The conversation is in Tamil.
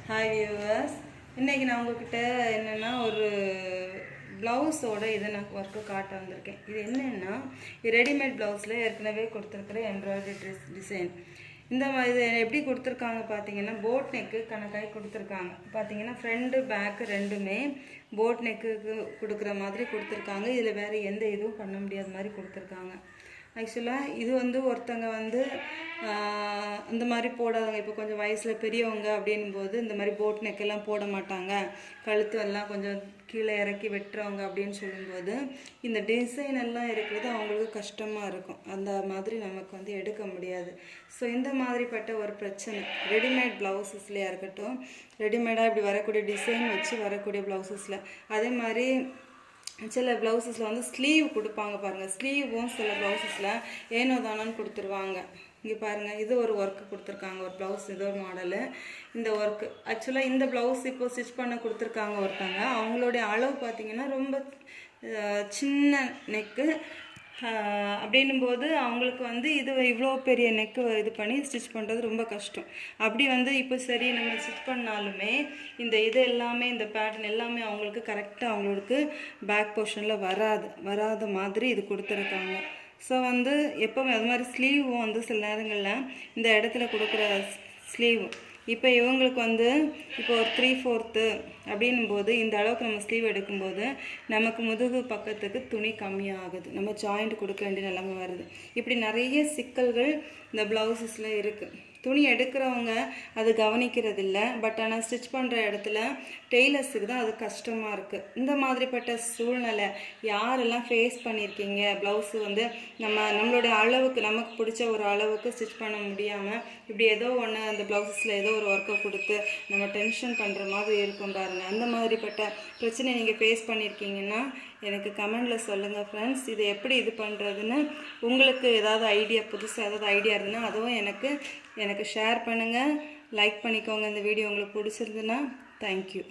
ஹாய் வியூவர்ஸ், இன்றைக்கி நான் உங்ககிட்ட என்னென்னா ஒரு ப்ளவுஸோட இதை நான் ஒர்க்கு காட்ட வந்திருக்கேன். இது என்னென்னா ரெடிமேட் ப்ளவுஸில் ஏற்கனவே கொடுத்துருக்குற எம்ப்ராய்டரி டிசைன். இந்த மாதிரி இது எப்படி கொடுத்துருக்காங்க பார்த்தீங்கன்னா, போட் நெக்கு கணக்காக கொடுத்துருக்காங்க. பார்த்தீங்கன்னா ஃப்ரண்ட்டு பேக்கு ரெண்டுமே போட் நெக்குக்கு கொடுக்குற மாதிரி கொடுத்துருக்காங்க. இதில் வேறு எந்த இதுவும் பண்ண முடியாத மாதிரி கொடுத்துருக்காங்க. ஆக்சுவலாக இது ஒருத்தங்க இந்த மாதிரி போடாதவங்க, இப்போ கொஞ்சம் வயசில் பெரியவங்க அப்படின்போது இந்த மாதிரி போட் நெக்கெல்லாம் போட மாட்டாங்க, கழுத்து எல்லாம் கொஞ்சம் கீழே இறக்கி வெட்டுறவங்க அப்படின்னு சொல்லும்போது இந்த டிசைன் எல்லாம் இருக்கிறது அவங்களுக்கு கஷ்டமாக இருக்கும். அந்த மாதிரி நமக்கு எடுக்க முடியாது. ஸோ இந்த மாதிரிப்பட்ட ஒரு பிரச்சனை ரெடிமேட் ப்ளவுஸஸ்லையாக இருக்கட்டும், ரெடிமேடாக இப்படி வரக்கூடிய டிசைன் வச்சு வரக்கூடிய ப்ளவுஸஸில், அதே மாதிரி சில ப்ளவுஸஸில் ஸ்லீவ் கொடுப்பாங்க பாருங்கள். ஸ்லீவும் சில ப்ளவுஸஸில் ஏனோ தானோன்னு கொடுத்துருவாங்க. இங்கே பாருங்கள், இது ஒரு ஒர்க்கு கொடுத்துருக்காங்க, ஒரு ப்ளவுஸ், இது ஒரு மாடலு. இந்த ஒர்க்கு ஆக்சுவலாக இந்த ப்ளவுஸ் இப்போ ஸ்டிச் பண்ண கொடுத்துருக்காங்க ஒருத்தங்க. அவங்களுடைய அளவு பார்த்திங்கன்னா ரொம்ப சின்ன நெக்கு அப்படின்னும்போது அவங்களுக்கு இது இவ்வளோ பெரிய நெக்கு இது பண்ணி ஸ்டிச் பண்ணுறது ரொம்ப கஷ்டம். அப்படி இப்போ சரி நம்ம ஸ்டிச் பண்ணாலுமே இந்த இது எல்லாமே, இந்த பேட்டர்ன் எல்லாமே அவங்களுக்கு கரெக்டாக அவங்களுக்கு பேக் போர்ஷனில் வராத மாதிரி இது கொடுத்துருக்காங்க. ஸோ எப்போவுமே அது மாதிரி ஸ்லீவும் சில நேரங்களில் இந்த இடத்துல கொடுக்குற ஸ்லீவ் இப்போ இவங்களுக்கு இப்போ ஒரு 3/4 அப்படின்னும்போது இந்த அளவுக்கு நம்ம ஸ்லீவ் எடுக்கும்போது நமக்கு முதுகு பக்கத்துக்கு துணி கம்மியாகுது, நம்ம ஜாயிண்ட் கொடுக்க வேண்டிய நிலைமை வருது. இப்படி நிறைய சிக்கல்கள் இந்த ப்ளவுஸஸில் இருக்குது. துணி எடுக்கிறவங்க அது கவனிக்கிறதில்ல. பட் ஆனால் ஸ்டிச் பண்ணுற இடத்துல டெய்லர்ஸுக்கு தான் அது கஷ்டமாக இருக்குது. இந்த மாதிரிப்பட்ட சூழ்நிலை யாரெல்லாம் ஃபேஸ் பண்ணியிருக்கீங்க? ப்ளவுஸு நம்மளுடைய அளவுக்கு, நமக்கு பிடிச்ச ஒரு அளவுக்கு ஸ்டிச் பண்ண முடியாமல் இப்படி ஏதோ ஒன்று அந்த ப்ளவுஸஸில் ஏதோ ஒரு ஒர்க்கை கொடுத்து நம்ம டென்ஷன் பண்ணுற மாதிரி இருக்கும் பாருங்கள். அந்த மாதிரிப்பட்ட பிரச்சனை நீங்கள் ஃபேஸ் பண்ணியிருக்கீங்கன்னா எனக்கு கமெண்டில் சொல்லுங்கள் ஃப்ரெண்ட்ஸ். இது எப்படி இது பண்ணுறதுன்னு உங்களுக்கு ஏதாவது ஐடியா, புதுசாக ஏதாவது ஐடியா இருந்ததுன்னா அதுவும் எனக்கு ஷேர் பண்ணுங்கள். லைக் பண்ணிக்கோங்க. இந்த வீடியோ உங்களுக்கு பிடிச்சிருந்துன்னா தேங்க்யூ.